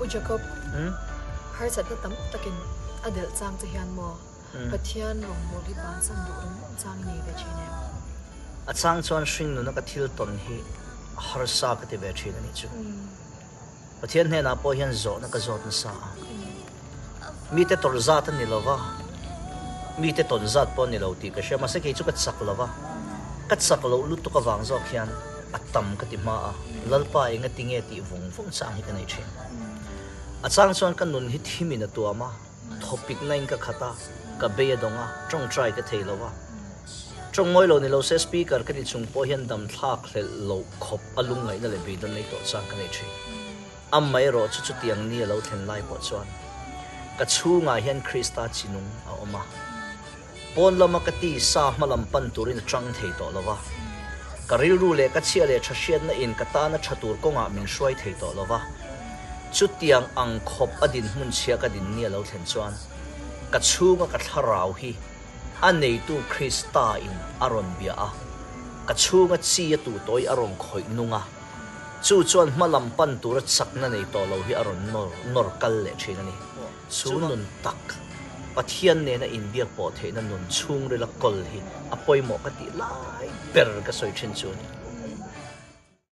u Jacob har sat na tam takin adel chang che hian mo pathian rong mo ri ban sang du rum chang nei ve chine a chang chuan hring nu na ka thil ton hi har sa ka ti ve thin ani chu pathian ne na po hian zo na ka zot na sa mi te tor zat ni lova mi te ton zat po ni lo ti ka she ma se ke chu ka chak lova ka chak lo lu tu ka wang zo khian atam ka ti ma a lalpa inga tinge ti vung vung chang hi ka nei thin a chang chuan kan nun hi thimi na tu ama topic nine ka khata ka be donga trong try ka thei lova trong moi lo ni lo se speaker ka ti chung po hian dam thak hlel lo khop alung ngai na le bi don nei to chang ka nei thi am mai ro chu chu tiang ni lo thlen lai po chuan ka chunga hian Krista chinung a oma pon lama ka ti sa malam pan turin tang thei to lova ka ril ru le ka chia le tha hriat na in ka ta na thatur konga min hruai thei to lova chu tiang ang khop adin hun chia ka din ni lo thlen chuan ka chunga ka tharau hi anei tu Krista in aron bia a ka chunga chi tu toy aron khoi nunga chu chuan malam pan tur chakna nei to lo hi aron nor kal le thina ni chu nun tak pathian ne na in biak po the na nun chung re la kol hi apoi mo ka ti lai per ka soi thin chu ni